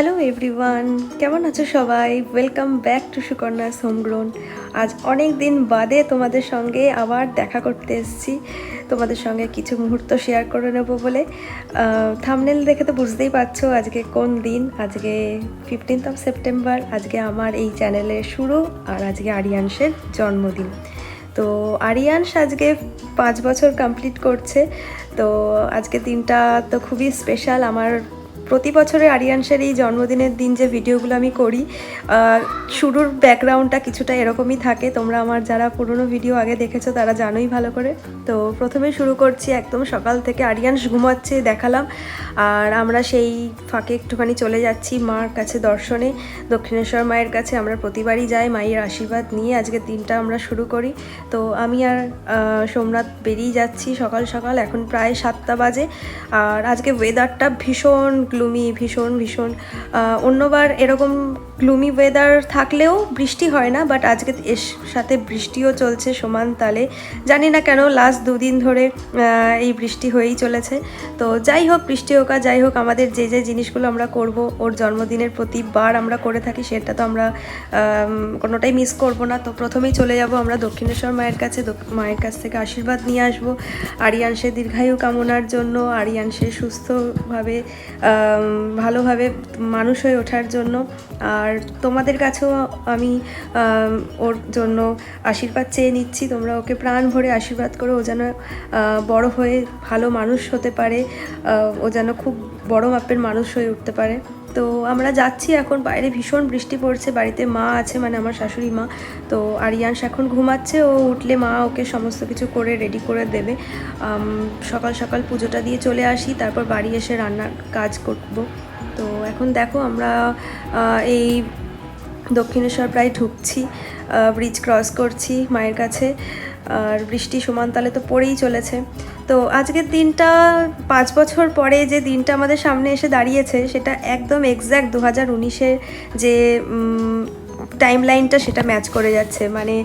Hello everyone, কেমন আছো সবাই? Welcome back to Sukanya's homegrown. আজ অনেক দিন বাদে তোমাদের সঙ্গে আবার দেখা করতে এসেছি, তোমাদের সঙ্গে কিছু মুহূর্ত শেয়ার করে নেবো বলে। থাম্বনেল দেখে তো বুঝতেই পারছো আজকে কোন দিন। আজকে 15th অফ সেপ্টেম্বর, আজকে আমার এই চ্যানেলের শুরু, আর আজকে আরিয়ানসের জন্মদিন। তো আরিয়ানস আজকে 5 বছর কমপ্লিট করছে। তো আজকে দিনটা তো খুবই স্পেশাল। আমার প্রতি বছরে আরিয়ানসের এই জন্মদিনের দিন যে ভিডিওগুলো আমি করি, শুরুর ব্যাকগ্রাউন্ডটা কিছুটা এরকমই থাকে। তোমরা আমার যারা পুরনো ভিডিও আগে দেখেছো তারা জানোই ভালো করে। তো প্রথমে শুরু করছি একদম সকাল থেকে। আরিয়ানস ঘুমাচ্ছে দেখালাম, আর আমরা সেই ফাঁকে একটুখানি চলে যাচ্ছি মার কাছে দর্শনে, দক্ষিণেশ্বর মায়ের কাছে। আমরা প্রতিবারই যাই, মায়ের আশীর্বাদ নিয়ে আজকের দিনটা আমরা শুরু করি। তো আমি আর সোমনাথ বেরিয়ে যাচ্ছি সকাল সকাল, এখন প্রায় 7টা বাজে। আর আজকে ওয়েদারটা ভীষণ গ্লুমি, ভীষণ ভীষণ। অন্যবার এরকম গ্লুমি ওয়েদার থাকলেও বৃষ্টি হয় না, বাট আজকে এর সাথে বৃষ্টিও চলছে সমান তালে। জানি না কেন লাস্ট 2 দিন ধরে এই বৃষ্টি হয়েই চলেছে। তো যাই হোক, বৃষ্টি হোক আর যাই হোক, আমাদের যে যে জিনিসগুলো আমরা করব ওর জন্মদিনের প্রতিবার আমরা করে থাকি, সেটা তো আমরা কোনোটাই মিস করব না। তো প্রথমেই চলে যাব আমরা দক্ষিণেশ্বর মায়ের কাছে, মায়ের কাছ থেকে আশীর্বাদ নিয়ে আসবো আরিয়ানসের দীর্ঘায়ু কামনার জন্য, আরিয়ানসের সুস্থভাবে ভালোভাবে মানুষ হয়ে ওঠার জন্য। আর তোমাদের কাছেও আমি ওর জন্য আশীর্বাদ চেয়ে নিচ্ছি। তোমরা ওকে প্রাণ ভরে আশীর্বাদ করো, ও যেন বড় হয়ে ভালো মানুষ হতে পারে, ও যেন খুব বড় মাপের মানুষ হয়ে উঠতে পারে। তো আমরা যাচ্ছি এখন, বাইরে ভীষণ বৃষ্টি পড়ছে, বাড়িতে মা আছে, মানে আমার শাশুড়ি মা। তো আরিয়ানস এখন ঘুমাচ্ছে, ও উঠলে মা ওকে সমস্ত কিছু করে রেডি করে দেবে। সকাল সকাল পুজোটা দিয়ে চলে আসি, তারপর বাড়ি এসে রান্নার কাজ করব। তো এখন দেখো আমরা এই দক্ষিণেশ্বর প্রায় ঢুকছি, ব্রিজ ক্রস করছি মায়ের কাছে, আর বৃষ্টি সমান তালে তো পড়েই চলেছে। তো আজকের দিনটা 5 বছর পরে যে দিনটা আমাদের সামনে এসে দাঁড়িয়েছে, সেটা একদম এক্স্যাক্ট 2019-এর যে টাইম লাইনটা সেটা ম্যাচ করে যাচ্ছে। মানে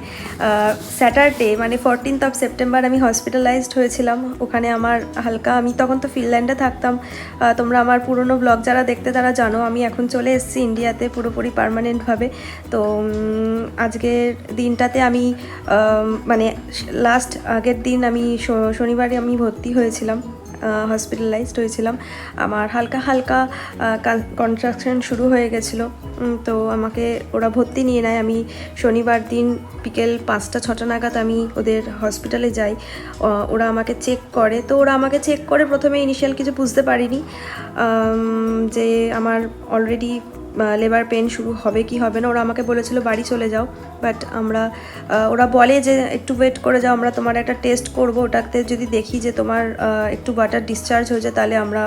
স্যাটারডে, মানে 14th অফ সেপ্টেম্বর আমি হসপিটালাইজড হয়েছিলাম। ওখানে আমার হালকা, আমি তখন তো ফিনল্যান্ডে থাকতাম, তোমরা আমার পুরনো ব্লগ যারা দেখতে তারা জানো। আমি এখন চলে এসেছি ইন্ডিয়াতে পুরোপুরি পার্মানেন্টভাবে। তো আজকের দিনটাতে আমি মানে লাস্ট আগের দিন আমি শনিবারে আমি ভর্তি হয়েছিলাম, হসপিটালাইজড হয়েছিলাম। আমার হালকা হালকা কন্ট্রাকশন শুরু হয়ে গেছিলো। তো আমাকে ওরা ভর্তি নিয়ে নেয়। আমি শনিবার দিন বিকেল 5টা-6টা নাগাদ আমি ওদের হসপিটালে যাই। ওরা আমাকে চেক করে। তো ওরা আমাকে চেক করে প্রথমে ইনিশিয়াল কিছু বুঝতে পারিনি যে আমার অলরেডি লেবার পেন শুরু হবে কি হবে না। ওরা আমাকে বলেছিল বাড়ি চলে যাও, বাট ওরা বলে যে একটু ওয়েট করে যাও, আমরা তোমার একটা টেস্ট করব, ওটাতে যদি দেখি যে তোমার একটু বাটার ডিসচার্জ হয়ে যায় তাহলে আমরা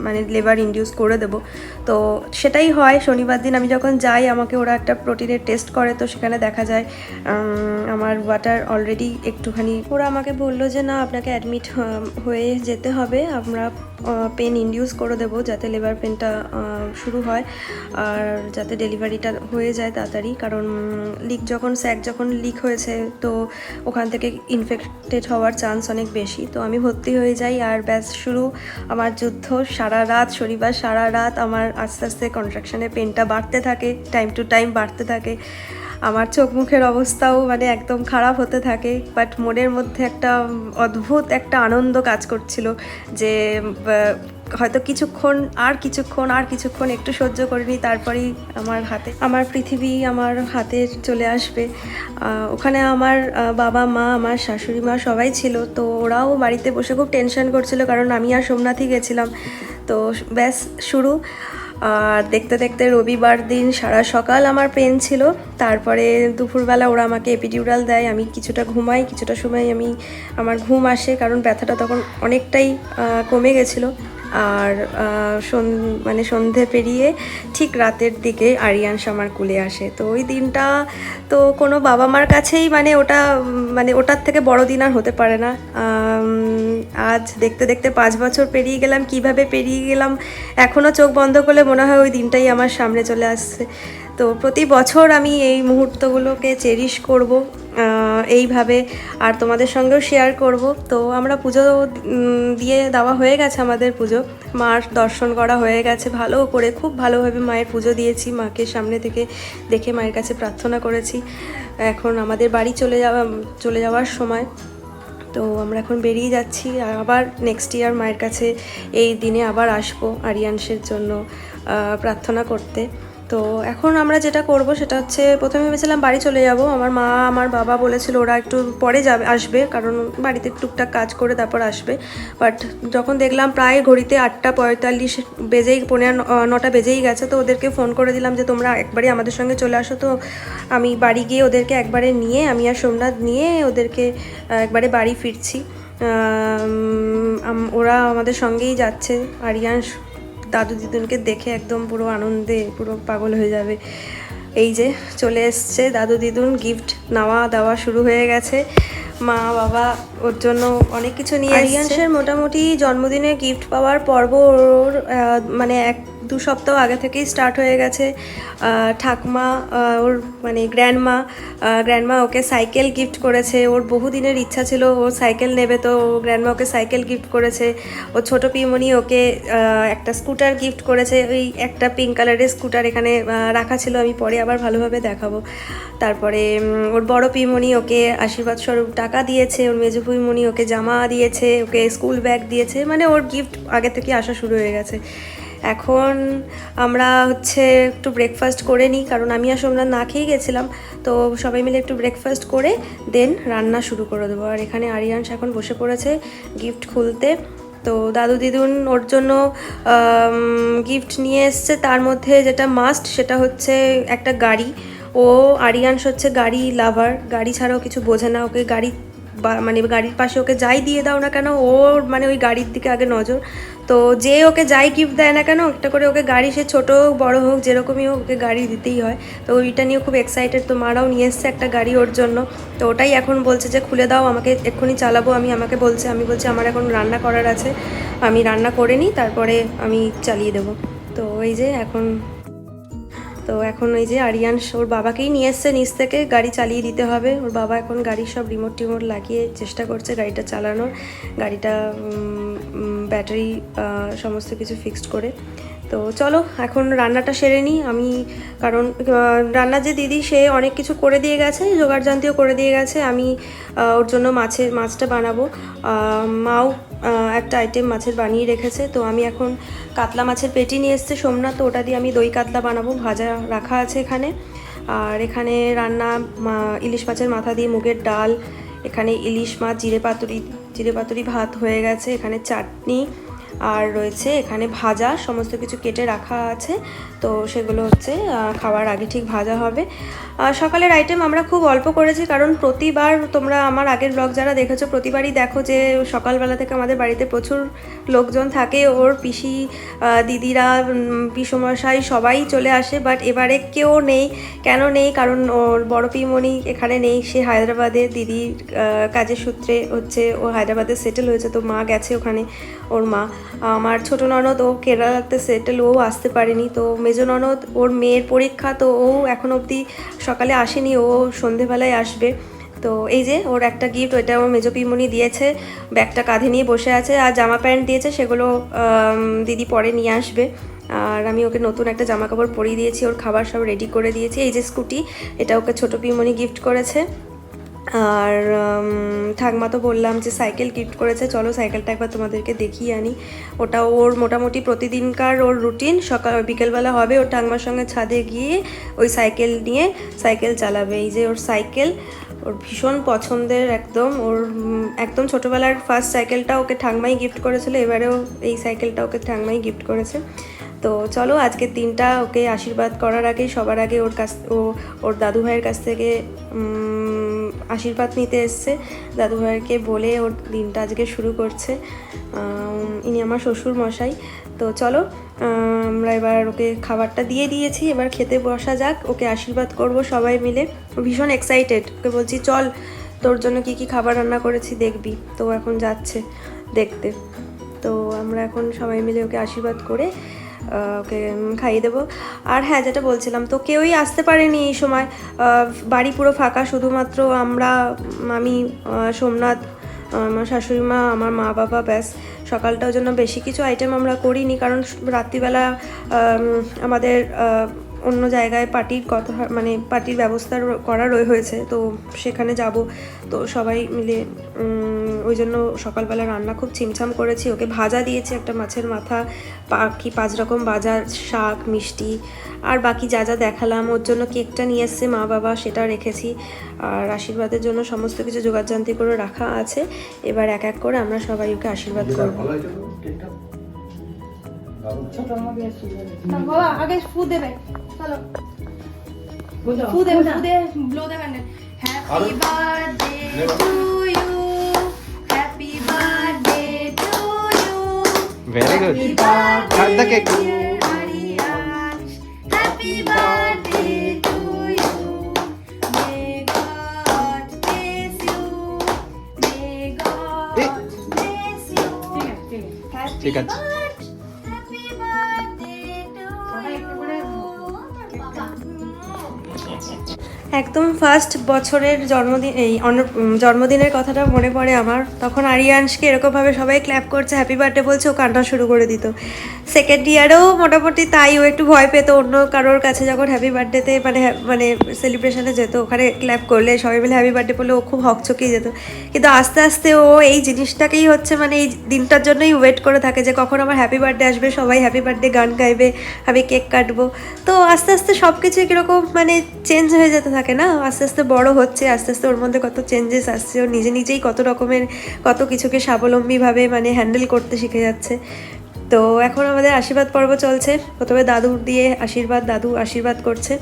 মানে লেবার ইনডিউস করে দেবো। তো সেটাই হয়। শনিবার দিন আমি যখন যাই, আমাকে ওরা একটা প্রোটিনের টেস্ট করে। তো সেখানে দেখা যায় আমার ওয়াটার অলরেডি একটুখানি। ওরা আমাকে বললো যে না, আপনাকে অ্যাডমিট হয়ে যেতে হবে, আমরা পেন ইনডিউস করে দেবো যাতে লেবার পেনটা শুরু হয় আর যাতে ডেলিভারিটা হয়ে যায় তাড়াতাড়ি। কারণ স্যাক যখন লিক হয়েছে, তো ওখান থেকে ইনফেক্টেড হওয়ার চান্স অনেক বেশি। তো আমি ভর্তি হয়ে যাই, আর ব্যাস শুরু আমার যুদ্ধ। সারা রাত, শনিবার সারা রাত আমার আস্তে আস্তে কন্ট্রাকশনের পেনটা বাড়তে থাকে, টাইম টু টাইম বাড়তে থাকে। আমার চোখ মুখের অবস্থাও মানে একদম খারাপ হতে থাকে, বাট মনের মধ্যে একটা অদ্ভুত একটা আনন্দ কাজ করছিল যে হয়তো কিছুক্ষণ একটু সহ্য করিনি, তারপরেই আমার পৃথিবী আমার হাতে চলে আসবে। ওখানে আমার বাবা মা, আমার শাশুড়ি মা সবাই ছিল। তো ওরাও বাড়িতে বসে খুব টেনশন করছিল, কারণ আমি আর সোমনাথই গেছিলাম। তো ব্যাস শুরু। আর দেখতে দেখতে রবিবার দিন সারা সকাল আমার পেন ছিল। তারপরে দুপুরবেলা ওরা আমাকে এপিডিউরাল দেয়, আমি কিছুটা ঘুমাই, কিছুটা সময় আমার ঘুম আসে, কারণ ব্যথাটা তখন অনেকটাই কমে গেছিলো। আর মানে সন্ধে পেরিয়ে ঠিক রাতের দিকে আরিয়ানস আমার কুলে আসে। তো ওই দিনটা তো কোনো বাবা মার কাছেই মানে ওটার থেকে বড় দিন আর হতে পারে না। আজ দেখতে দেখতে 5 বছর পেরিয়ে গেলাম। কিভাবে পেরিয়ে গেলাম এখনও চোখ বন্ধ করলে মনে হয় ওই দিনটাই আমার সামনে চলে আসছে। তো প্রতি বছর আমি এই মুহূর্তগুলোকে চেরিশ করব এইভাবে, আর তোমাদের সঙ্গেও শেয়ার করব। তো আমরা পুজো দিয়ে দেওয়া হয়ে গেছে, আমাদের পুজো মার দর্শন করা হয়ে গেছে ভালো করে, খুব ভালোভাবে মায়ের পুজো দিয়েছি, মাকে সামনে থেকে দেখে মায়ের কাছে প্রার্থনা করেছি। এখন আমাদের বাড়ি চলে যাওয়ার সময়, তো আমরা এখন বেরিয়ে যাচ্ছি। আবার নেক্সট ইয়ার মায়ের কাছে এই দিনে আবার আসবো আরিয়ানসের জন্য প্রার্থনা করতে। তো এখন আমরা যেটা করব সেটা হচ্ছে, প্রথমে ভেবেছিলাম বাড়ি চলে যাব, আমার মা আমার বাবা বলেছিল ওরা একটু পরে আসবে, কারণ বাড়িতে টুকটাক কাজ করে তারপর আসবে। বাট যখন দেখলাম প্রায় ঘড়িতে 8:45 বেজেই, 9টা বেজেই গেছে, তো ওদেরকে ফোন করে দিলাম যে তোমরা একবারে আমাদের সঙ্গে চলে আসো। তো আমি বাড়ি গিয়ে ওদেরকে একবারে নিয়ে, আমি আর সোমনাথ নিয়ে ওদেরকে একবারে বাড়ি ফিরছি। ওরা আমাদের সঙ্গেই যাচ্ছে। আরিয়ান্স দাদু দিদুনকে দেখে একদম পুরো আনন্দে পুরো পাগল হয়ে যাবে। এই যে চলে এসছে দাদু দিদুন, গিফট নেওয়া দেওয়া শুরু হয়ে গেছে। মা বাবা ওর জন্য অনেক কিছু নিয়ে এসেছে। আরিয়ান্সের মোটামুটি জন্মদিনে গিফট পাওয়ার পর্ব ওর মানে 1-2 সপ্তাহ আগে থেকেই স্টার্ট হয়ে গেছে। ঠাকুমা ওর মানে গ্র্যান্ডমা ওকে সাইকেল গিফট করেছে। ওর বহুদিনের ইচ্ছা ছিল ও সাইকেল নেবে, তো গ্র্যান্ডমা ওকে সাইকেল গিফট করেছে। ওর ছোটো পিমনি ওকে একটা স্কুটার গিফট করেছে, ওই একটা পিঙ্ক কালারের স্কুটার এখানে রাখা ছিল, আমি পরে আবার ভালোভাবে দেখাবো। তারপরে ওর বড় পিমনি ওকে আশীর্বাদ স্বরূপ টাকা দিয়েছে, ওর মেজো পিমনি ওকে জামা দিয়েছে, ওকে স্কুল ব্যাগ দিয়েছে, মানে ওর গিফট আগে থেকে আসা শুরু হয়ে গেছে। এখন আমরা হচ্ছে একটু ব্রেকফাস্ট করে নিই, কারণ আমি আর সোমনাথ না খেয়ে গেছিলাম। তো সবাই মিলে একটু ব্রেকফাস্ট করে দেন রান্না শুরু করে দেবো। আর এখানে আরিয়ান্স এখন বসে পড়েছে গিফট খুলতে। তো দাদু দিদুন ওর জন্য গিফট নিয়ে এসছে, তার মধ্যে যেটা মাস্ট সেটা হচ্ছে একটা গাড়ি। ও আরিয়ান্স হচ্ছে গাড়ি লাভার, গাড়ি ছাড়াও কিছু বোঝে না। ওকে গাড়ি মানে গাড়ির পাশে ওকে যাই দিয়ে দাও না কেন, ওর মানে ওই গাড়ির দিকে আগে নজর। তো যে ওকে যাই গিফট দেয় না কেন, একটা করে ওকে গাড়ি, সে ছোটো হোক বড়ো হোক যেরকমই হোক, ওকে গাড়ি দিতেই হয়। তো ওইটা নিয়ে খুব এক্সাইটেড। তো মারাও নিয়ে এসছে একটা গাড়ি ওর জন্য। তো ওটাই এখন বলছে যে খুলে দাও আমাকে, এক্ষুনি চালাবো। আমি বলছি আমার এখন রান্না করার আছে, আমি রান্না করে নিই, তারপরে আমি চালিয়ে দেবো। তো এই যে এখন এই যে আরিয়ান্স ওর বাবাকেই নিয়ে এসছে নিচ থেকে, গাড়ি চালিয়ে দিতে হবে। ওর বাবা এখন গাড়ির সব রিমোট টিমোট লাগিয়ে চেষ্টা করছে গাড়িটা চালানোর, গাড়িটা ব্যাটারি সমস্ত কিছু ফিক্সড করে। তো চলো এখন রান্নাটা সেরে নিই আমি, কারণ রান্নার যে দিদি সে অনেক কিছু করে দিয়ে গেছে, জোগাড়যন্ত্রও করে দিয়ে গেছে। আমি ওর জন্য মাছটা বানাবো। মাও একটা আইটেম মাছের বানিয়ে রেখেছে। তো আমি এখন কাতলা মাছের পেটি নিয়ে এসছে সোমনাথ, তো ওটা দিয়ে আমি দই কাতলা বানাবো, ভাজা রাখা আছে এখানে। আর এখানে রান্না ইলিশ মাছের মাথা দিয়ে মুগের ডাল, এখানে ইলিশ মাছ জিরে পাতুরি ভাত হয়ে গেছে, এখানে চাটনি, আর রয়েছে এখানে ভাজা, সমস্ত কিছু কেটে রাখা আছে। তো সেগুলো হচ্ছে খাওয়ার আগে ঠিক ভাজা হবে। সকালের আইটেম আমরা খুব অল্প করেছি, কারণ প্রতিবার তোমরা আমার আগের ব্লগ যারা দেখেছো প্রতিবারই দেখো যে সকালবেলা থেকে আমাদের বাড়িতে প্রচুর লোকজন থাকে। ওর পিসি দিদিরা, পিসমশাই সবাই চলে আসে, বাট এবারে কেউ নেই। কেন নেই? কারণ ওর বড় পিমনি এখানে নেই, সে হায়দ্রাবাদে দিদির কাজের সূত্রে হচ্ছে ও হায়দ্রাবাদে সেটেল হয়েছে। তো মা গেছে ওখানে, ওর মা। আমার ছোটো ননদ ও কেরালাতে সেটেল, ও আসতে পারেনি। তো মেজো ননদ ওর মেয়ের পরীক্ষা, তো ও এখন অবধি সকালে আসেনি, ও সন্ধেবেলায় আসবে। তো এই যে ওর একটা গিফট, ওইটা আমার মেজো পিমনি দিয়েছে, ব্যাগটা কাঁধে নিয়ে বসে আছে। আর জামা প্যান্ট দিয়েছে, সেগুলো দিদি পরে নিয়ে আসবে। আর আমি ওকে নতুন একটা জামা কাপড় পরিয়ে দিয়েছি, ওর খাবার সব রেডি করে দিয়েছি। এই যে স্কুটি, এটা ওকে ছোটো পিমনি গিফট করেছে। আর ঠাকমা তো বললাম যে সাইকেল গিফট করেছে, চলো সাইকেলটা একবার তোমাদেরকে দেখিয়ে আনি। ওটা ওর মোটামুটি প্রতিদিনকার ওর রুটিন, সকাল বিকেলবেলা হবে ওর ঠাকমার সঙ্গে ছাদে গিয়ে ওই সাইকেল নিয়ে সাইকেল চালাবে। এই যে ওর সাইকেল, ওর ভীষণ পছন্দের, একদম ছোটোবেলার ফার্স্ট সাইকেলটা ওকে ঠাকমাই গিফট করেছিল, এবারেও এই সাইকেলটা ওকে ঠাকমাই গিফট করেছে। তো চলো আজকের দিনটা ওকে আশীর্বাদ করার আগে সবার আগে ওর দাদু ভাইয়ের কাছ থেকে আশীর্বাদ নিতে এসছে। দাদু ভাইকে বলে ওর দিনটা আজকে শুরু করছে। ইনি আমার শ্বশুর মশাই। তো চলো আমরা এবার ওকে খাবারটা দিয়ে দিয়েছি, এবার খেতে বসা যাক, ওকে আশীর্বাদ করব সবাই মিলে। ভীষণ এক্সাইটেড, ওকে বলছি চল তোর জন্য কি খাবার রান্না করেছি দেখবি। তো এখন যাচ্ছে দেখতে। তো আমরা এখন সবাই মিলে ওকে আশীর্বাদ করে ওকে খাইয়ে দেবো। আর হ্যাঁ, যেটা বলছিলাম, তো কেউই আসতে পারেনি এই সময়, বাড়ি পুরো ফাঁকা, শুধুমাত্র আমরা, আমি, সোমনাথ, আমার শাশুড়ি মা, আমার মা বাবা, ব্যাস। সকালটার জন্য বেশি কিছু আইটেম আমরা করিনি, কারণ রাত্রিবেলা আমাদের অন্য জায়গায় পার্টির কথা, মানে পার্টির ব্যবস্থা করা হয়েছে, তো সেখানে যাব। তো সবাই মিলে ওই জন্য সকালবেলা রান্না খুব ছিমছাম করেছি। ওকে ভাজা দিয়েছি, একটা মাছের মাথা, বাকি 5 রকম ভাজা, শাক, মিষ্টি, আর বাকি যা যা দেখালাম। ওর জন্য কেকটা নিয়ে এসছে মা বাবা, সেটা রেখেছি। আর আশীর্বাদের জন্য সমস্ত কিছু জোগাড়জান্তি করে রাখা আছে। এবার এক এক করে আমরা সবাই ওকে আশীর্বাদ করবো। বাবা আগে ফু দেবে, চলো ফু দেবে, ফু দিয়ে ব্লো দেবেন। Happy birthday to you, happy birthday to you, very good. Cut the cake. Happy birthday to you, may God bless you, may God bless you. ঠিক আছে। একদম ফার্স্ট বছরের জন্মদিন, এই জন্মদিনের কথাটা মনে পড়ে আমার। তখন আরিয়ানসকে এরকমভাবে সবাই ক্ল্যাপ করছে, হ্যাপি বার্থডে বলছে, ও কান্না শুরু করে দিত। সেকেন্ড ইয়ারেও মোটামুটি তাই, ও একটু ভয় পেত অন্য কারোর কাছে যখন হ্যাপি বার্থডেতে মানে সেলিব্রেশনে যেত, ওখানে ক্ল্যাপ করলে সবাই মিলে হ্যাপি বার্থডে বলে ও খুব হকচকিয়ে যেত। কিন্তু আস্তে আস্তে ও এই জিনিসটাকেই হচ্ছে, মানে এই দিনটার জন্যই ওয়েট করে থাকে যে কখন আমার হ্যাপি বার্থডে আসবে, সবাই হ্যাপি বার্থডে গান গাইবে, আমি কেক কাটবো। তো আস্তে আস্তে সব কিছু কীরকম মানে চেঞ্জ হয়ে যেতে থাকে না, আস্তে আস্তে বড় হচ্ছে, আস্তে আস্তে ওর মধ্যে কত চেঞ্জেস আসছে, ও নিজে নিজেই কত রকমের কত কিছুকে স্বাবলম্বীভাবে মানে হ্যান্ডেল করতে শিখে যাচ্ছে। তো এখন আমাদের আশীর্বাদ পর্ব চলছে। প্রথমে দাদুর দিয়ে আশীর্বাদ, দাদু আশীর্বাদ করছে।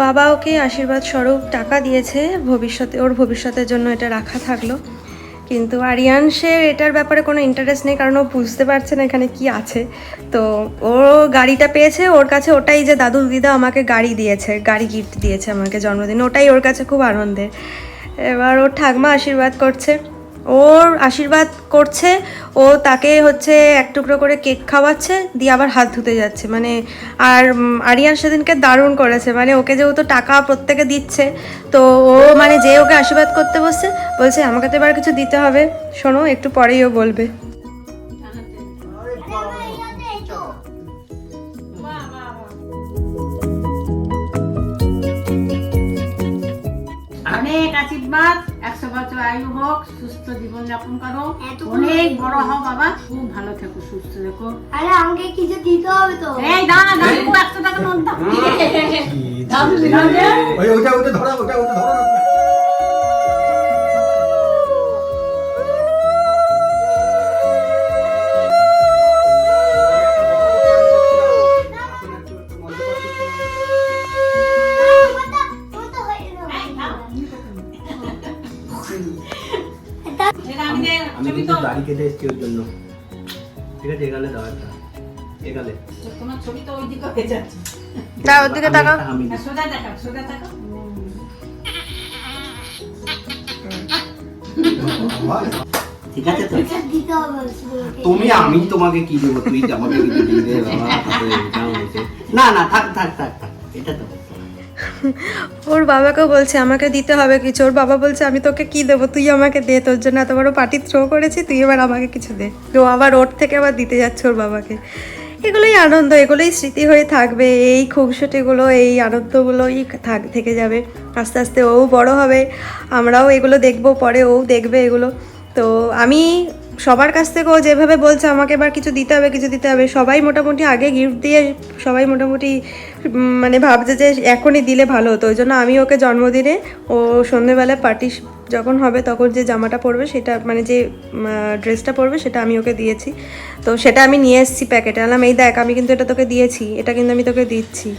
বাবা ওকে আশীর্বাদ স্বরূপ টাকা দিয়েছে, ভবিষ্যতে ওর ভবিষ্যতের জন্য এটা রাখা থাকলো। কিন্তু আরিয়ানসের এটার ব্যাপারে কোনো ইন্টারেস্ট নেই, কারণ ও বুঝতে পারছে না এখানে কি আছে। তো ও গাড়িটা পেয়েছে, ওর কাছে ওটাই, যে দাদু দিদা আমাকে গাড়ি দিয়েছে, গাড়ি গিফট দিয়েছে আমাকে জন্মদিন, ওটাই ওর কাছে খুব আনন্দের। এবার ওর ঠাকমা আশীর্বাদ করছে, ওর আশীর্বাদ করছে, ও তাকে হচ্ছে এক টুকরো করে কেক খাওয়াচ্ছে, দিয়ে আবার হাত ধুতে যাচ্ছে মানে। আর আরিয়ান সেদিনকে দারুণ করেছে, মানে ওকে যেহেতু টাকা প্রত্যেকে দিচ্ছে, তো ও মানে যে ওকে আশীর্বাদ করতে বসছে বলছে আমাকে তো এবার কিছু দিতে হবে, শোনো একটু পরেই ও বলবে। অনেক আশীর্বাদ, 100 বছর আয়ু হোক, সুস্থ জীবন যাপন করো, অনেক বড় হও বাবা, খুব ভালো থেকো, সুস্থ থেকো। আরে আমাকে কিছু দিতে হবে তো। এই দাঁড়া, 100 টাকা নোট দাও। দাদু দিলাম। ওটা ধরো, ওটা ধরো। আমি কিন্তু দাড়ি কেটে এসেছি ওর জন্য, ঠিক আছে? এগালে দাও একটা, এগালে তোমার ছবি তো ওই দিকে হয়ে যাচ্ছে। দাও ওদিকে তাকাও, সোজা তাকাও, সোজা তাকাও। ঠিক আছে তো? দিতে হবে তুমি, আমি তোমাকে কি দেবো? তুই আমাকে কিছু দিয়ে দে বাবা। না না, থাক থাক থাক থাক, এটা তো ওর বাবাকেও বলছে আমাকে দিতে হবে কিছু, ওর বাবা বলছে আমি তোকে কি দেবো, তুই আমাকে দে, তোর জন্য এত বড় পার্টি থ্রো করেছি, তুই এবার আমাকে কিছু দে। তো আবার ওর থেকে আবার দিতে যাচ্ছে ওর বাবাকে। এগুলোই আনন্দ, এগুলোই স্মৃতি হয়ে থাকবে, এই খুনসুটিগুলো, এই আনন্দগুলোই থেকে যাবে। আস্তে আস্তে ও বড় হবে, আমরাও এগুলো দেখবো, পরে ও দেখবে এগুলো। তো আমি সবার কাছ থেকে ও যেভাবে বলছে আমাকে এবার কিছু দিতে হবে, কিছু দিতে হবে, সবাই মোটামুটি আগে গিফট দিয়ে সবাই মোটামুটি মানে ভাবছে যে এখনই দিলে ভালো হতো। ওই জন্য আমি ওকে জন্মদিনে, ও সন্ধেবেলা পার্টি যখন হবে তখন যে জামাটা পরবে, সেটা মানে যে ড্রেসটা পরবে সেটা আমি ওকে দিয়েছি। তো সেটা আমি নিয়ে এসেছি প্যাকেটে, আনলাম এই দেখ আমি কিন্তু এটা তোকে দিয়েছি, এটা কিন্তু আমি তোকে দিচ্ছি।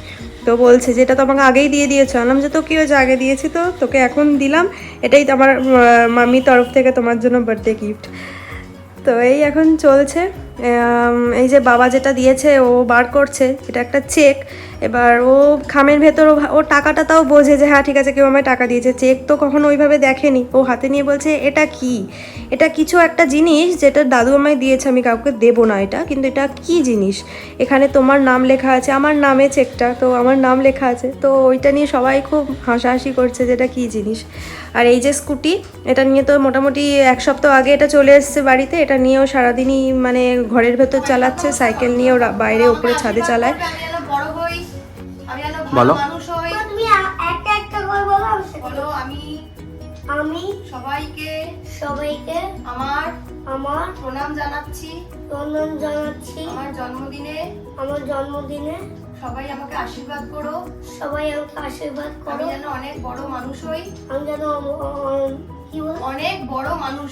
তো বলছে যে এটা তো আমাকে আগেই দিয়ে দিয়েছো। আনলাম যে তো কী হয়েছে, আগে দিয়েছি তো, তোকে এখন দিলাম, এটাই তো আমার মামির তরফ থেকে তোমার জন্য বার্থডে গিফট। তো এই এখন চলছে। এই যে বাবা যেটা দিয়েছে ও বার করছে, এটা একটা চেক। এবার ও খামের ভেতর ও টাকাটা তাও বোঝে যে হ্যাঁ ঠিক আছে কেউ আমায় টাকা দিয়েছে, চেক তো কখনো ওইভাবে দেখেনি। ও হাতে নিয়ে বলছে এটা কি, এটা কিছু একটা জিনিস যেটা দাদু আমায় দিয়েছে, আমি কাউকে দেবো না এটা, কিন্তু এটা কি জিনিস, এখানে তোমার নাম লেখা আছে, আমার নামে চেকটা, তো আমার নাম লেখা আছে। তো ওইটা নিয়ে সবাই খুব হাসাহাসি করছে যে এটা কী জিনিস। আর এই যে স্কুটি, এটা নিয়ে তো মোটামুটি এক সপ্তাহ আগে এটা চলে এসছে বাড়িতে, এটা নিয়েও সারাদিনই মানে ঘরের ভেতর চালাচ্ছে, সাইকেল নিয়েও বাইরে উপরে ছাদে চালায়। বলো তুমি একটা একটা করে বলো, বলো। আমি সবাইকে আমার প্রণাম জানাচ্ছি। আমার জন্মদিনে সবাই আমাকে আশীর্বাদ করো। আমি যেন অনেক বড় মানুষ হই। অনেক বড় মানুষ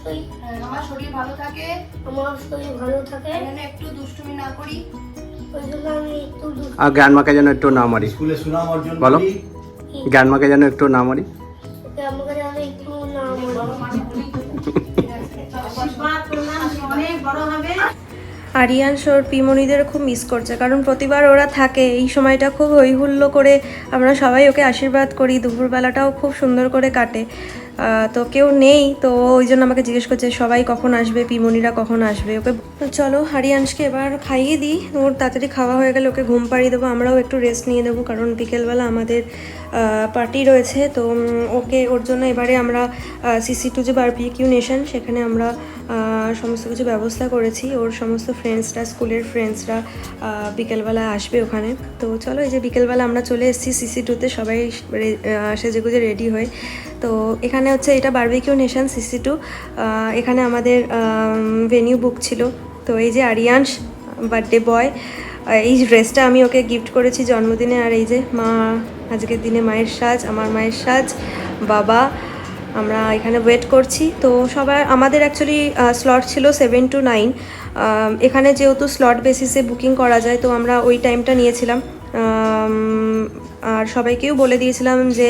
হই। হ্যাঁ, আমার শরীর ভালো থাকে। যেন একটু দুষ্টুমি না করি। আর গ্র্যান্ডমাকে যেন একটু না মারি। স্কুলে সুনাম অর্জন বলো। করি। গ্র্যান্ডমাকে যেন একটু না মারি। আশীর্বাদ করলাম, তুমি অনেক বড় হবে। আরিয়ানস ওর পিমনিদের খুব মিস করছে, কারণ প্রতিবার ওরা থাকে এই সময়টা, খুব হৈহুল্লো করে আমরা সবাই ওকে আশীর্বাদ করি, দুপুরবেলাটাও খুব সুন্দর করে কাটে। তো কেউ নেই, তো ওই জন্য আমাকে জিজ্ঞেস করছে সবাই কখন আসবে, পিমনিরা কখন আসবে। ওকে চলো আরিয়ানসকে এবার খাইয়ে দিই, ওর তাড়াতাড়ি খাওয়া হয়ে গেলে ওকে ঘুম পাড়িয়ে দেবো, আমরাও একটু রেস্ট নিয়ে নেবো, কারণ বিকেলবেলা আমাদের পার্টি রয়েছে। তো ওর জন্য এবারে আমরা CC2 যে বারবিকিউ নেশন, সেখানে আমরা সমস্ত কিছু ব্যবস্থা করেছি। ওর সমস্ত ফ্রেন্ডসরা, স্কুলের ফ্রেন্ডসরা বিকেলবেলা আসবে ওখানে। তো চলো, এই যে বিকেলবেলা আমরা চলে এসেছি CC2-তে, সবাই সেজেগুজে রেডি হয়ে। তো এখানে হচ্ছে এটা বারবিকিউ নেশন CC2, এখানে আমাদের ভেনিউ বুক ছিল। তো এই যে আরিয়ানস বার্থডে বয়, এই ড্রেসটা আমি ওকে গিফট করেছি জন্মদিনে। আর এই যে মা, আজকের দিনে মায়ের সাজ, আমার মায়ের সাজ, বাবা, আমরা এখানে ওয়েট করছি। তো সবার আমাদের অ্যাকচুয়ালি স্লট ছিল 7 to 9, এখানে যেহেতু স্লট বেসিসে বুকিং করা যায়, তো আমরা ওই টাইমটা নিয়েছিলাম। আর সবাইকেও বলে দিয়েছিলাম যে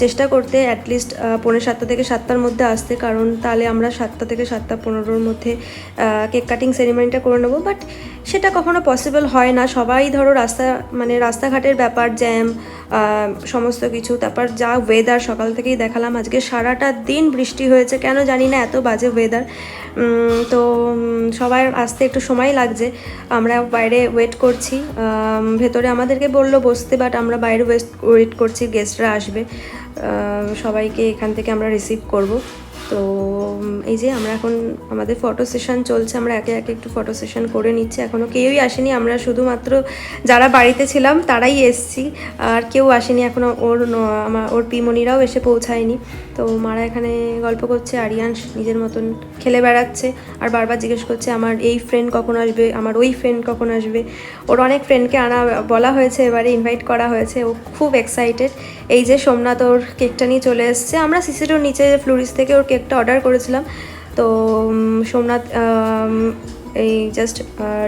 চেষ্টা করতে অ্যাটলিস্ট 6:45 থেকে 7টার মধ্যে আসতে, কারণ তাহলে আমরা 7টা থেকে 7:15-র মধ্যে কেক কাটিং সেরিমনিটা করে নেবো। বাট সেটা কখনো পসিবল হয় না, সবাই ধরো রাস্তাঘাটের ব্যাপার, জ্যাম, সমস্ত কিছু, তারপর যা ওয়েদার, সকাল থেকেই দেখালাম আজকে সারাটা দিন বৃষ্টি হয়েছে, কেন জানি না এত বাজে ওয়েদার। তো সবার আসতে একটু সময় লাগছে, আমরা বাইরে ওয়েট করছি। ভেতরে আমাদেরকে বললো বসতে, বাট আমরা বাইরে ওয়েট করছি, গেস্টরা আসবে, সবাইকে এখান থেকে আমরা রিসিভ করব। তো এই যে আমরা এখন আমাদের ফটো সেশন চলছে, আমরা একে একে একটু ফটো সেশন করে নিচ্ছি। এখনও কেউই আসেনি, আমরা শুধুমাত্র যারা বাড়িতে ছিলাম তারাই এসছি, আর কেউ আসেনি এখনও। ওর পিমনিরাও এসে পৌঁছায়নি। তো মারা এখানে গল্প করছে, আরিয়ানস নিজের মতন খেলে বেড়াচ্ছে, আর বারবার জিজ্ঞেস করছে আমার এই ফ্রেন্ড কখন আসবে, আমার ওই ফ্রেন্ড কখন আসবে। ওর অনেক ফ্রেন্ডকে বলা হয়েছে, এবারে ইনভাইট করা হয়েছে, ও খুব এক্সাইটেড। এই যে সোমনাথ ওর কেকটা নিয়ে চলে এসছে, আমরা CC2-র নিচে ফ্লোরিস থেকে ওর কেকটা অর্ডার করেছিলাম। তো সোমনাথ এই জাস্ট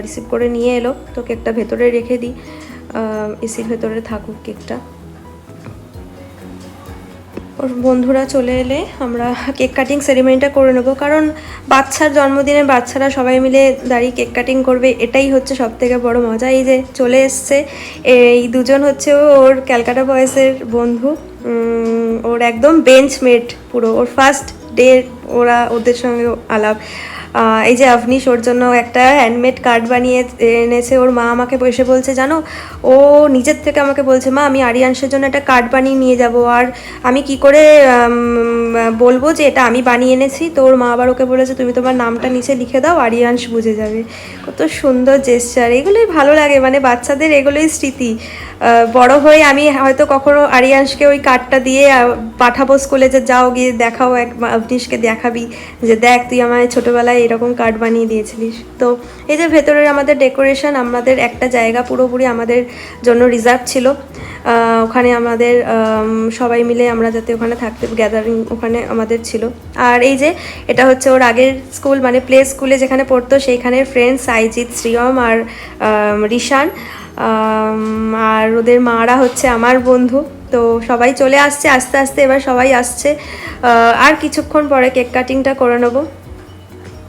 রিসিভ করে নিয়ে এলো। তো কেকটা ভেতরে রেখে দিই, এসির ভেতরে থাকুক কেকটা। ওর বন্ধুরা চলে এলে আমরা কেক কাটিং সেরিমনিটা করে নেবো, কারণ বাচ্চার জন্মদিনে বাচ্চারা সবাই মিলে দাঁড়িয়ে কেক কাটিং করবে, এটাই হচ্ছে সবথেকে বড় মজা। এই যে চলে এসছে, এই দুজন হচ্ছে ওর ক্যালকাটা বয়েসের বন্ধু, ওর একদম বেঞ্চমেট পুরো, ওর ফার্স্ট ডে ওদের সঙ্গে আলাপ। এই যে আভনিশ ওর জন্য একটা হ্যান্ডমেড কার্ড বানিয়ে এনেছে। ওর মা আমাকে এসে বলছে জানো, ও নিজের থেকে আমাকে বলছে মা আমি আরিয়ানসের জন্য একটা কার্ড বানিয়ে নিয়ে যাব, আর আমি কি করে বলবো যে এটা আমি বানিয়ে এনেছি। তো ওর মা আবার ওকে বলেছে তুমি তোমার নামটা নিচে লিখে দাও, আরিয়ানস বুঝে যাবে। কত সুন্দর জেস্চার, এগুলোই ভালো লাগে, মানে বাচ্চাদের এগুলোই স্মৃতি। বড় হয়ে আমি হয়তো কখনো আরিয়ানসকে ওই কার্ডটা দিয়ে পাঠাবো স্কুলে, যে যাও গিয়ে দেখাও, আভনিশকে দেখাবি যে দেখ তুই আমায় ছোটোবেলায় এরকম কার্ড বানিয়ে দিয়েছিলিস। তো এই যে ভেতরের আমাদের ডেকোরেশন, আমাদের একটা জায়গা পুরোপুরি আমাদের জন্য রিজার্ভ ছিল, ওখানে আমাদের সবাই মিলে আমরা যাতে ওখানে থাকতে, গ্যাদারিং ওখানে আমাদের ছিল। আর এই যে এটা হচ্ছে ওর আগের স্কুল, মানে প্লে স্কুলে যেখানে পড়তো সেইখানের ফ্রেন্ডস, সাইজিৎ, শ্রিয়ম আর রিশান, আর ওদের মারা হচ্ছে আমার বন্ধু। তো সবাই চলে আসছে আস্তে আস্তে, এবার সবাই আসছে, আর কিছুক্ষণ পরে কেক কাটিংটা করে নেবো।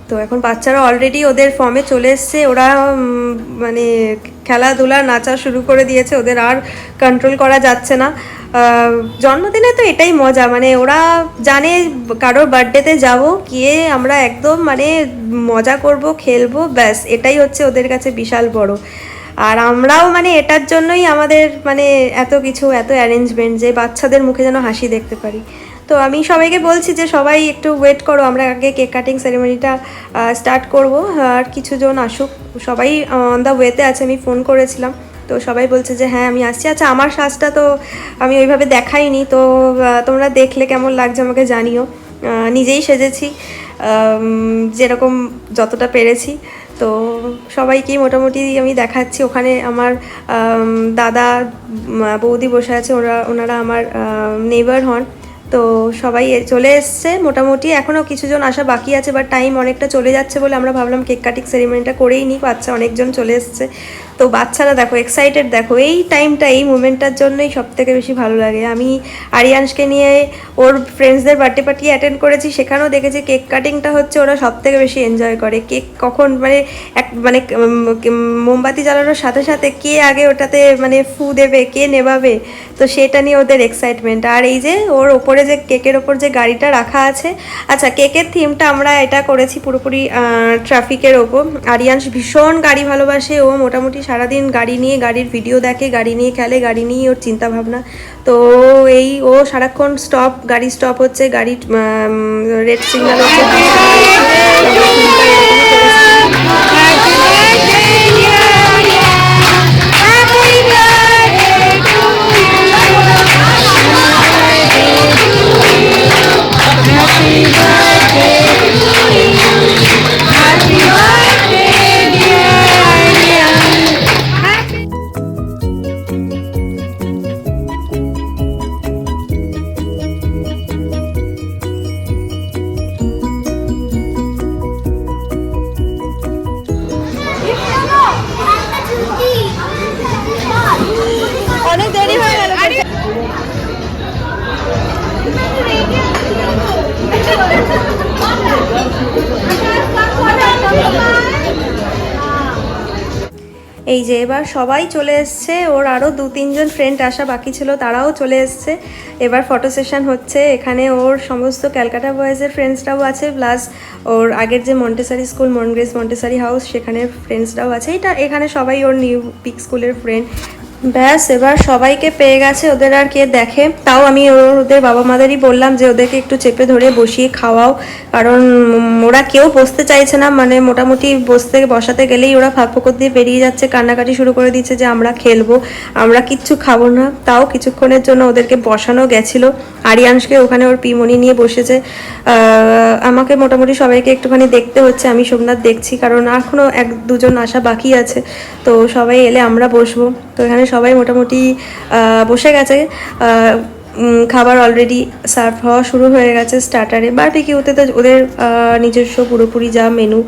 তো এখন বাচ্চারা অলরেডি ওদের ফর্মে চলে এসছে, ওরা মানে খেলাধুলা নাচা শুরু করে দিয়েছে, ওদের আর কন্ট্রোল করা যাচ্ছে না। জন্মদিনে তো এটাই মজা, মানে ওরা জানে কারোর বার্থডেতে যাব, গিয়ে আমরা একদম মানে মজা করব, খেলবো, ব্যাস এটাই হচ্ছে ওদের কাছে বিশাল বড়। আর আমরাও মানে এটার জন্যই আমাদের মানে এত কিছু, এত অ্যারেঞ্জমেন্ট, যে বাচ্চাদের মুখে যেন হাসি দেখতে পারি। তো আমি সবাইকে বলছি যে সবাই একটু ওয়েট করো, আমরা আগে কেক কাটিং সেরেমনিটা স্টার্ট করব, আর কিছুজন আসুক, সবাই অন দ্য ওয়েতে আছে, আমি ফোন করেছিলাম, তো সবাই বলছে যে হ্যাঁ আমি আসছি। আচ্ছা, আমার সাজটা তো আমি ওইভাবে দেখাইনি, তো তোমরা দেখলে কেমন লাগছে আমাকে জানিও। নিজেই সেজেছি যেরকম যতটা পেরেছি, তো সবাইকেই মোটামুটি আমি দেখাচ্ছি। ওখানে আমার দাদা বৌদি বসে আছে, ওনারা আমার নেইবার হন, তো সবাই চলে এসছে মোটামুটি। এখনও কিছুজন আসা বাকি আছে, বাট টাইম অনেকটা চলে যাচ্ছে বলে আমরা ভাবলাম কেক কাটিং সেরিমনিটা করেই নিই। বাচ্চা অনেকজন চলে এসছে, তো বাচ্চারা দেখো এক্সাইটেড, দেখো এই টাইমটা, এই মোমেন্টটার জন্যই সব থেকে বেশি ভালো লাগে। আমি আরিয়ানসকে নিয়ে ওর ফ্রেন্ডসদের বার্থডে পার্টি অ্যাটেন্ড করেছি, সেখানেও দেখেছি কেক কাটিংটা হচ্ছে ওরা সব থেকে বেশি এনজয় করে। কেক কখন মানে মানে মোমবাতি জ্বালানোর সাথে সাথে কে আগে ওটাতে মানে ফু দেবে, কে নেভাবে, তো সেটা নিয়ে ওদের এক্সাইটমেন্ট। আর এই যে ওর ওপরে যে কেকের ওপর যে গাড়িটা রাখা আছে, আচ্ছা কেকের থিমটা আমরা এটা করেছি পুরোপুরি ট্রাফিকের ওপর। আরিয়ানস ভীষণ গাড়ি ভালোবাসে, ও মোটামুটি সারাদিন গাড়ি নিয়ে, গাড়ির ভিডিও দেখে, গাড়ি নিয়ে খেলে, গাড়ি নিয়ে ওর চিন্তা ভাবনা। তো এই ও সারাক্ষণ গাড়ি স্টপ হচ্ছে, গাড়ি রেড সিগন্যাল হচ্ছে, অনেক দেরি হয়ে গেল। এই যে এবার সবাই চলে এসছে, ওর আরও 2-3 জন ফ্রেন্ড আসা বাকি ছিল, তারাও চলে এসছে। এবার ফটো সেশন হচ্ছে এখানে, ওর সমস্ত ক্যালকাটা বয়েজের ফ্রেন্ডসরাও আছে, প্লাস ওর আগের যে মন্টেসারি স্কুল, মনগ্রেস মন্টেসারি হাউস, সেখানের ফ্রেন্ডসরাও আছে। এখানে সবাই ওর নিউ পিক স্কুলের ফ্রেন্ড। ব্যাস এবার সবাইকে পেয়ে গেছে, ওদের আর কে দেখে। তাও আমি ওদের বাবা মাদেরই বললাম যে ওদেরকে একটু চেপে ধরে বসিয়ে খাওয়াও, কারণ ওরা কেউ বসতে চাইছে না, মানে মোটামুটি বসাতে গেলেই ওরা ফাঁক ফোকর দিয়ে বেরিয়ে যাচ্ছে, কান্নাকাটি শুরু করে দিচ্ছে যে আমরা খেলবো, আমরা কিচ্ছু খাবো না। তাও কিছুক্ষণের জন্য ওদেরকে বসানো গেছিল। আরিয়ানসকে ওখানে ওর পিমনি নিয়ে বসেছে। আমাকে মোটামুটি সবাইকে একটুখানি দেখতে হচ্ছে, আমি সোমনাথ দেখছি, কারণ এখনও 1-2 জন আসা বাকি আছে, তো সবাই এলে আমরা বসবো। তো এখানে সবাই মোটামুটি বসে গেছে, খাবার অলরেডি সার্ভ হওয়া শুরু হয়ে গেছে। স্টার্টারে বারবিকিউতে তো ওদের নিজস্ব পুরোপুরি যা মেনু,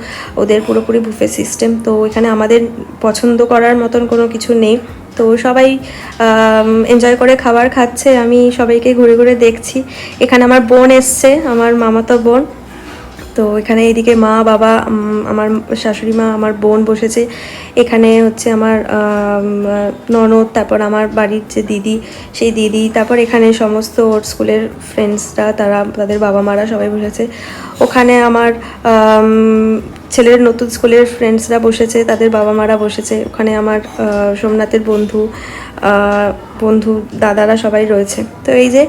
ওদের পুরোপুরি বুফে সিস্টেম, তো এখানে আমাদের পছন্দ করার মতন কোনো কিছু নেই। তো সবাই এনজয় করে খাবার খাচ্ছে, আমি সবাইকে ঘুরে ঘুরে দেখছি। এখানে আমার বোন এসছে, আমার মামাতো বোন, তো এখানে এইদিকে মা বাবা, আমার শাশুড়ি মা, আমার বোন বসেছে। এখানে হচ্ছে আমার ননদ, তারপর আমার বাড়ির যে দিদি, সেই দিদি, তারপর এখানে সমস্ত ওর স্কুলের ফ্রেন্ডসরা, তাদের বাবা মারা সবাই বসেছে। ওখানে আমার ছেলের নতুন স্কুলের ফ্রেন্ডসরা বসেছে, তাদের বাবা মারা বসেছে। ওখানে আমার সোমনাথের বন্ধু দাদারা সবাই রয়েছে। তো এই যে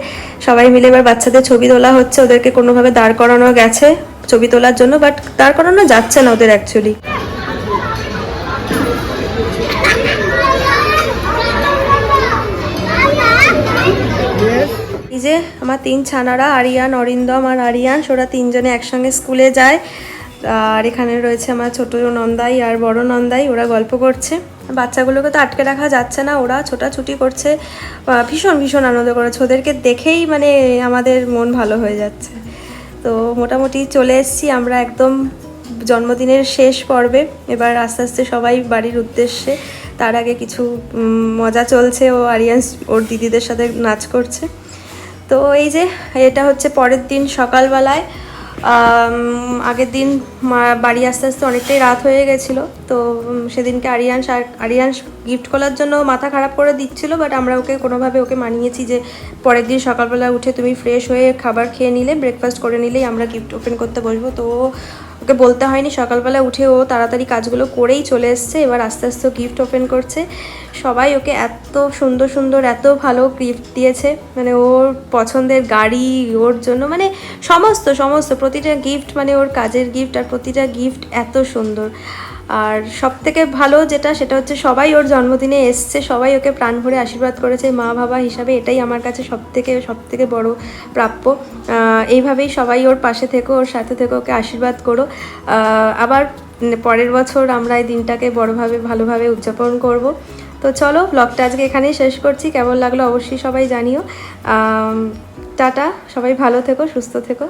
সবাই মিলে এবার বাচ্চাদের ছবি তোলা হচ্ছে, ওদেরকে কোনোভাবে দাঁড় করানো গেছে ছবি তোলার জন্য, বাট দাঁড় করানো যাচ্ছে না ওদের অ্যাকচুয়ালি। এই যে আমার 3 ছানারা, আরিয়ান, অরিন্দম আর আরিয়ান, ওরা 3জনে একসঙ্গে স্কুলে যায়। আর এখানে রয়েছে আমার ছোট নন্দাই আর বড় নন্দাই, ওরা গল্প করছে। বাচ্চাগুলোকে তো আটকে রাখা যাচ্ছে না, ওরা ছোটাছুটি করছে, ভীষণ ভীষণ আনন্দ করেছে। ওদেরকে দেখেই মানে আমাদের মন ভালো হয়ে যাচ্ছে। তো মোটামুটি চলে এসেছি আমরা একদম জন্মদিনের শেষ পর্বে। এবার আস্তে আস্তে সবাই বাড়ির উদ্দেশ্যে। তার আগে কিছু মজা চলছে, ও আরিয়ান্স ওর দিদিদের সাথে নাচ করছে। তো এই যে এটা হচ্ছে পরের দিন সকালবেলায়। আগের দিন বাড়ি আস্তে আস্তে অনেকটাই রাত হয়ে গেছিলো, তো সেদিনকে আরিয়ান্স গিফট খোলার জন্য মাথা খারাপ করে দিচ্ছিলো, বাট আমরা ওকে কোনোভাবে ওকে মানিয়েছি যে পরের দিন সকালবেলা উঠে তুমি ফ্রেশ হয়ে খাবার খেয়ে নিলে, ব্রেকফাস্ট করে নিলেই আমরা গিফট ওপেন করতে বসবো। তো ওকে বলতে হয়নি, সকালবেলা উঠে ও তাড়াতাড়ি কাজগুলো করেই চলে এসছে। এবার আস্তে আস্তে গিফট ওপেন করছে। সবাই ওকে এত সুন্দর সুন্দর এত ভালো গিফট দিয়েছে, মানে ওর পছন্দের গাড়ি ওর জন্য, মানে সমস্ত প্রতিটা গিফট, মানে ওর কাজের গিফট, আর প্রতিটা গিফট এত সুন্দর। আর সব থেকে ভালো সেটা হচ্ছে সবাই ওর জন্মদিনে এসছে, সবাই ওকে প্রাণ ভরে আশীর্বাদ করেছে মা বাবা হিসাবে। এটাই আমার কাছে সব থেকে বড় প্রাপ্য। এইভাবেই সবাই ওর পাশে থেকো, ওর সাথে থেকো, ওকে আশীর্বাদ করো। আবার পরের বছর আমরা এই দিনটাকে ভালোভাবে উদযাপন করব। তো চলো, ব্লগটা আজকে এখানেই শেষ করছি। কেমন লাগলো অবশ্যই সবাই জানিও। টাটা, সবাই ভালো থেকো, সুস্থ থেকো।